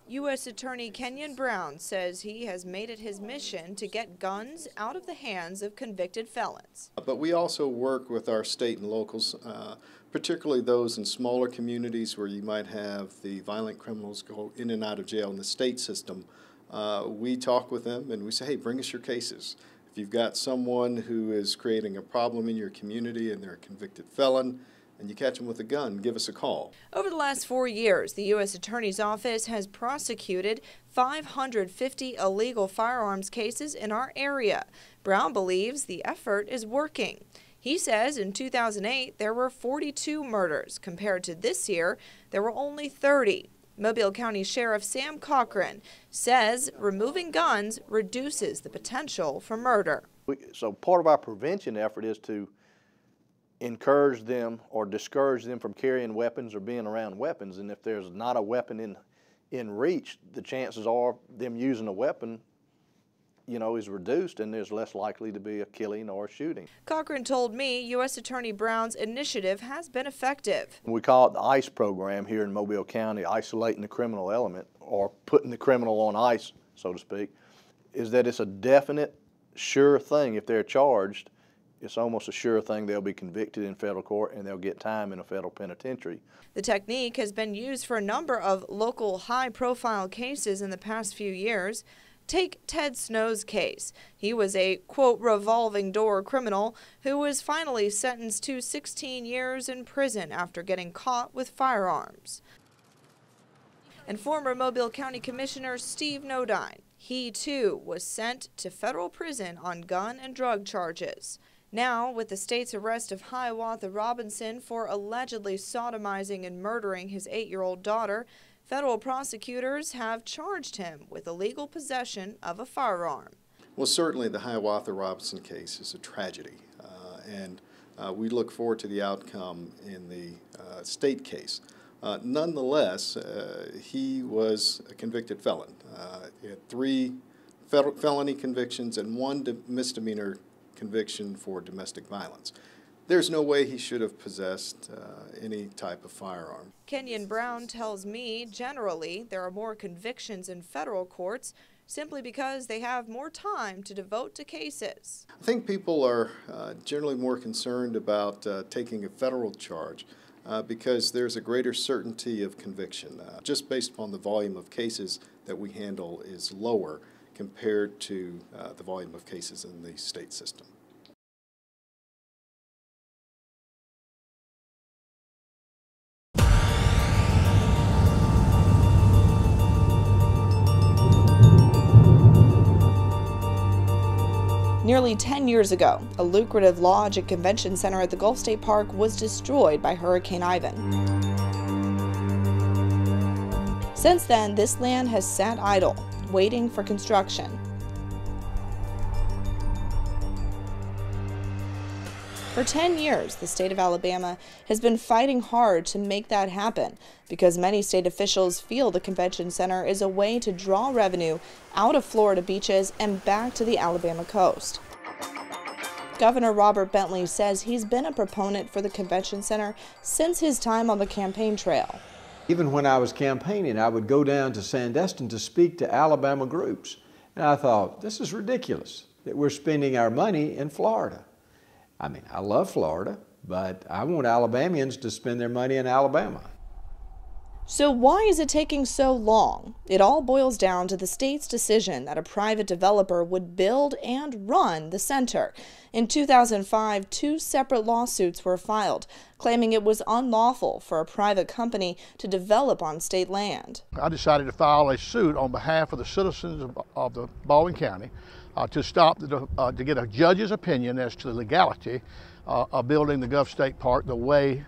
U.S. Attorney Kenyon Brown says he has made it his mission to get guns out of the hands of convicted felons. But we also work with our state and locals, particularly those in smaller communities where you might have the violent criminals go in and out of jail in the state system. We talk with them and we say, hey, bring us your cases. If you've got someone who is creating a problem in your community and they're a convicted felon, and you catch them with a gun, give us a call. Over the last 4 years, the U.S. Attorney's Office has prosecuted 550 illegal firearms cases in our area. Brown believes the effort is working. He says in 2008 there were 42 murders. Compared to this year, there were only 30. Mobile County Sheriff Sam Cochran says removing guns reduces the potential for murder. So part of our prevention effort is to encourage them or discourage them from carrying weapons or being around weapons. And if there's not a weapon in reach, the chances are them using a weapon, is reduced, and there's less likely to be a killing or a shooting. Cochran told me U.S. Attorney Brown's initiative has been effective. We call it the ICE program here in Mobile County, isolating the criminal element or putting the criminal on ice, so to speak, is that it's a definite, sure thing. If they're charged, it's almost a sure thing they'll be convicted in federal court and they'll get time in a federal penitentiary. The technique has been used for a number of local high-profile cases in the past few years. Take Ted Snow's case. He was a, quote, revolving door criminal who was finally sentenced to 16 years in prison after getting caught with firearms. And former Mobile County Commissioner Steve Nodine, he too was sent to federal prison on gun and drug charges. Now, with the state's arrest of Hiawatha Robinson for allegedly sodomizing and murdering his 8-year-old daughter, federal prosecutors have charged him with illegal possession of a firearm. Well, certainly the Hiawatha Robinson case is a tragedy, and we look forward to the outcome in the state case. Nonetheless, he was a convicted felon. He had 3 felony convictions and 1 misdemeanor conviction for domestic violence. There's no way he should have possessed any type of firearm. Kenyon Brown tells me generally there are more convictions in federal courts simply because they have more time to devote to cases. I think people are generally more concerned about taking a federal charge because there's a greater certainty of conviction. Just based upon the volume of cases that we handle is lower compared to the volume of cases in the state system. Nearly 10 years ago, a lucrative lodge and convention center at the Gulf State Park was destroyed by Hurricane Ivan. Since then, this land has sat idle, waiting for construction. For 10 years, the state of Alabama has been fighting hard to make that happen because many state officials feel the convention center is a way to draw revenue out of Florida beaches and back to the Alabama coast. Governor Robert Bentley says he's been a proponent for the convention center since his time on the campaign trail. Even when I was campaigning, I would go down to Sandestin to speak to Alabama groups. And I thought, this is ridiculous that we're spending our money in Florida. I mean, I love Florida, but I want Alabamians to spend their money in Alabama. So why is it taking so long? It all boils down to the state's decision that a private developer would build and run the center. In 2005, 2 separate lawsuits were filed, claiming it was unlawful for a private company to develop on state land. I decided to file a suit on behalf of the citizens of the Baldwin County to get a judge's opinion as to the legality of building the Gulf State Park the way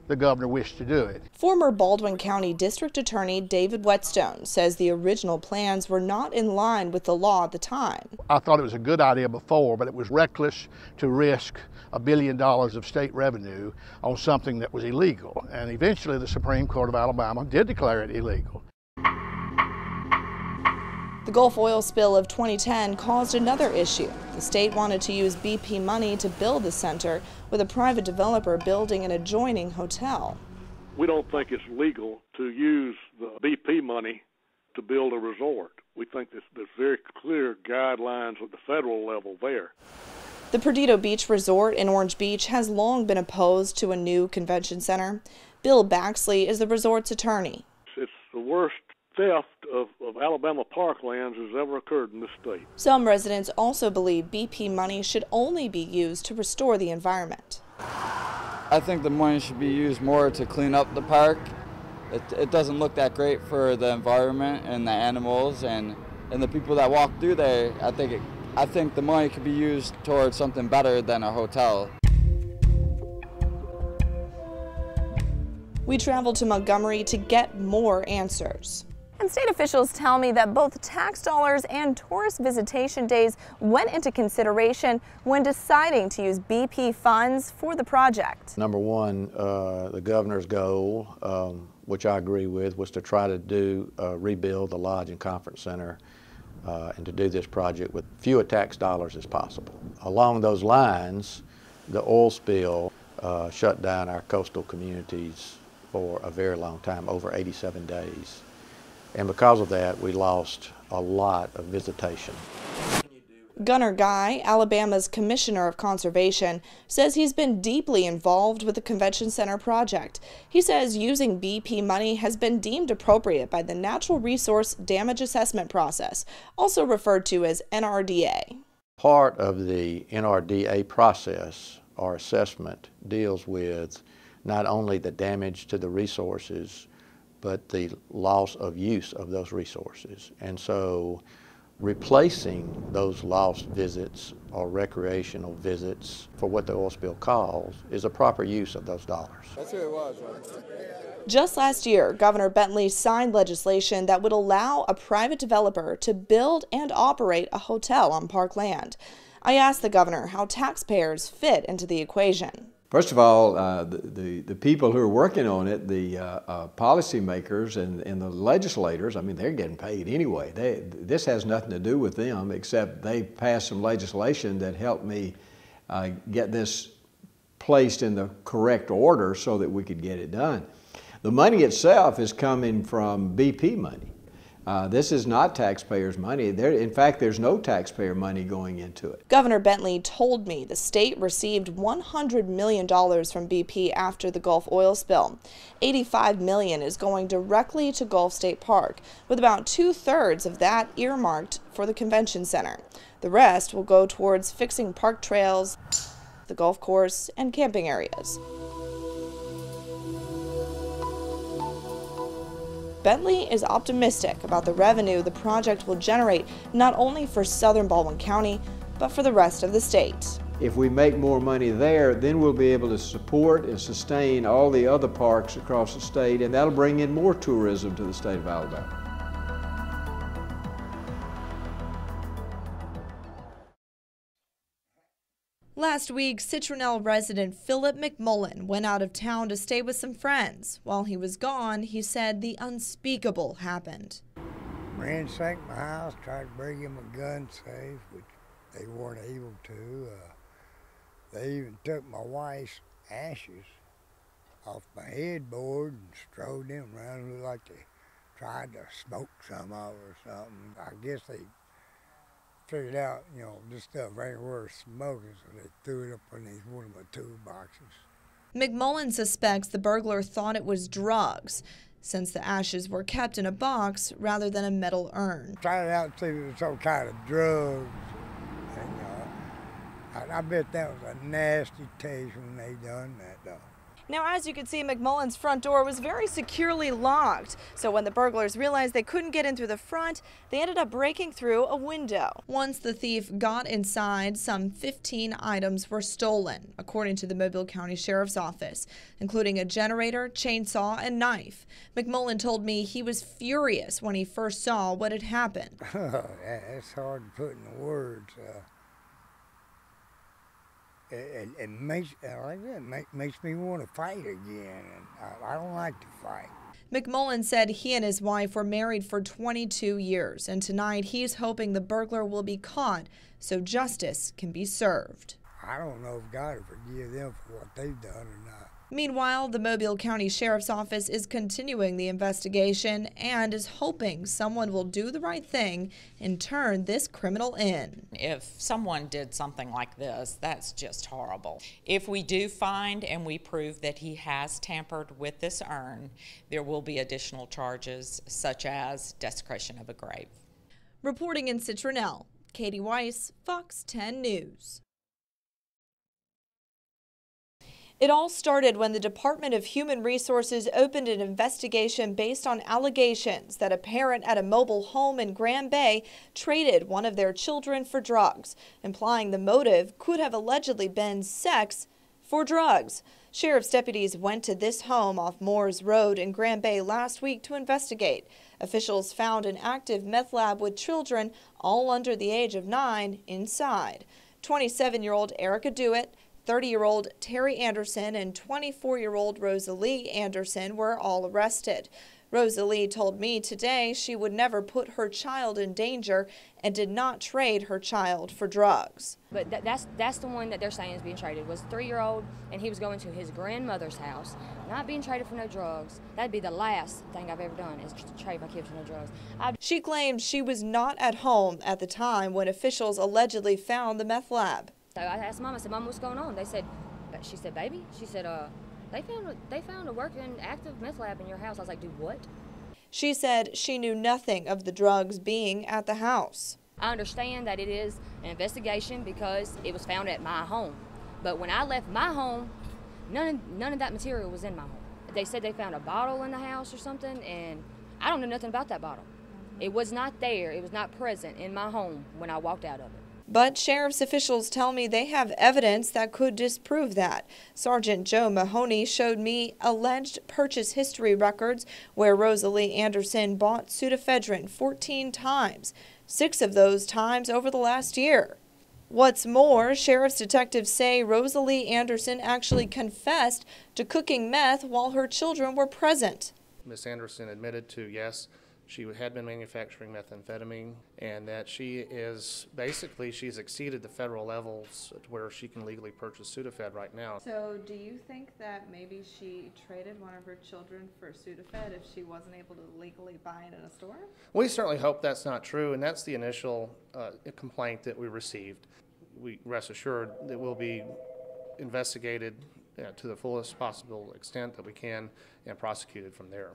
the governor wished to do it. Former Baldwin County District Attorney David Whetstone says the original plans were not in line with the law at the time. I thought it was a good idea before, but it was reckless to risk $1 billion of state revenue on something that was illegal. And eventually the Supreme Court of Alabama did declare it illegal. The Gulf oil spill of 2010 caused another issue. The state wanted to use BP money to build the center, with a private developer building an adjoining hotel. We don't think it's legal to use the BP money to build a resort. We think there's very clear guidelines at the federal level there. The Perdido Beach Resort in Orange Beach has long been opposed to a new convention center. Bill Baxley is the resort's attorney. It's the worst theft of Alabama parklands has ever occurred in this state. Some residents also believe BP money should only be used to restore the environment. I think the money should be used more to clean up the park. It doesn't look that great for the environment and the animals and the people that walk through there. I think the money could be used towards something better than a hotel. We traveled to Montgomery to get more answers. And state officials tell me that both tax dollars and tourist visitation days went into consideration when deciding to use BP funds for the project. Number one, the governor's goal, which I agree with, was to try to rebuild the Lodge and Conference Center and to do this project with fewer tax dollars as possible. Along those lines, the oil spill shut down our coastal communities for a very long time, over 87 days. And because of that, we lost a lot of visitation. Gunnar Guy, Alabama's Commissioner of Conservation, says he's been deeply involved with the convention center project. He says using BP money has been deemed appropriate by the Natural Resource Damage Assessment process, also referred to as NRDA. Part of the NRDA process or assessment deals with not only the damage to the resources, but the loss of use of those resources. And so replacing those lost visits or recreational visits for what the oil spill caused is a proper use of those dollars. That's who it was, right? Just last year, Governor Bentley signed legislation that would allow a private developer to build and operate a hotel on park land. I asked the governor how taxpayers fit into the equation. First of all, the people who are working on it, the policymakers and the legislators, I mean, they're getting paid anyway. This has nothing to do with them, except they passed some legislation that helped me get this placed in the correct order so that we could get it done. The money itself is coming from BP money. This is not taxpayers' money. In fact, there's no taxpayer money going into it. Governor Bentley told me the state received $100 million from BP after the Gulf oil spill. $85 million is going directly to Gulf State Park, with about 2/3 of that earmarked for the convention center. The rest will go towards fixing park trails, the golf course, and camping areas. Bentley is optimistic about the revenue the project will generate not only for southern Baldwin County, but for the rest of the state. If we make more money there, then we'll be able to support and sustain all the other parks across the state, and that'll bring in more tourism to the state of Alabama. Last week, Citronelle resident Philip McMullen went out of town to stay with some friends. While he was gone, he said the unspeakable happened. Ransacked my house, tried to bring him a gun safe, which they weren't able to. They even took my wife's ashes off my headboard and strode them around. It looked like they tried to smoke some of it or something. I guess they figured out, this stuff ain't worth smoking, so they threw it up in one of my toolboxes. McMullen suspects the burglar thought it was drugs, since the ashes were kept in a box rather than a metal urn. Tried it out to see if it was some kind of drugs, and I bet that was a nasty taste when they done that, though. Now, as you can see, McMullen's front door was very securely locked. So when the burglars realized they couldn't get in through the front, they ended up breaking through a window. Once the thief got inside, some 15 items were stolen, according to the Mobile County Sheriff's Office, including a generator, chainsaw, and knife. McMullen told me he was furious when he first saw what had happened. It's hard to put into words. It makes me want to fight again, and I don't like to fight. McMullen said he and his wife were married for 22 years, and tonight he's hoping the burglar will be caught so justice can be served. I don't know if God will forgive them for what they've done or not. Meanwhile, the Mobile County Sheriff's Office is continuing the investigation and is hoping someone will do the right thing and turn this criminal in. If someone did something like this, that's just horrible. If we do find and we prove that he has tampered with this urn, there will be additional charges such as desecration of a grave. Reporting in Citronelle, Katie Weis, Fox 10 News. It all started when the Department of Human Resources opened an investigation based on allegations that a parent at a mobile home in Grand Bay traded one of their children for drugs, implying the motive could have allegedly been sex for drugs. Sheriff's deputies went to this home off Moores Road in Grand Bay last week to investigate. Officials found an active meth lab with children, all under the age of 9, inside. 27-year-old Erica Dewitt, 30-year-old Terry Anderson, and 24-year-old Rosalie Anderson were all arrested. Rosalie told me today she would never put her child in danger and did not trade her child for drugs. But that's the one that they're saying is being traded, was a 3-year-old, and he was going to his grandmother's house, not being traded for no drugs. That'd be the last thing I've ever done, is to trade my kid for no drugs. She claimed she was not at home at the time when officials allegedly found the meth lab. So I asked Mom, I said, Mom, what's going on? She said, baby, she said, they found a working active meth lab in your house. I was like, do what? She said she knew nothing of the drugs being at the house. I understand that it is an investigation because it was found at my home. But when I left my home, none of that material was in my home. They said they found a bottle in the house or something, and I don't know nothing about that bottle. It was not there. It was not present in my home when I walked out of it. But sheriff's officials tell me they have evidence that could disprove that. Sergeant Joe Mahoney showed me alleged purchase history records where Rosalie Anderson bought pseudoephedrine 14 times, 6 of those times over the last year. What's more, sheriff's detectives say Rosalie Anderson actually confessed to cooking meth while her children were present. Miss Anderson admitted to, yes, she had been manufacturing methamphetamine, and that she's exceeded the federal levels to where she can legally purchase Sudafed right now. So do you think that maybe she traded one of her children for Sudafed if she wasn't able to legally buy it in a store? We certainly hope that's not true, and that's the initial complaint that we received. We rest assured that we'll be investigated to the fullest possible extent that we can and prosecuted from there.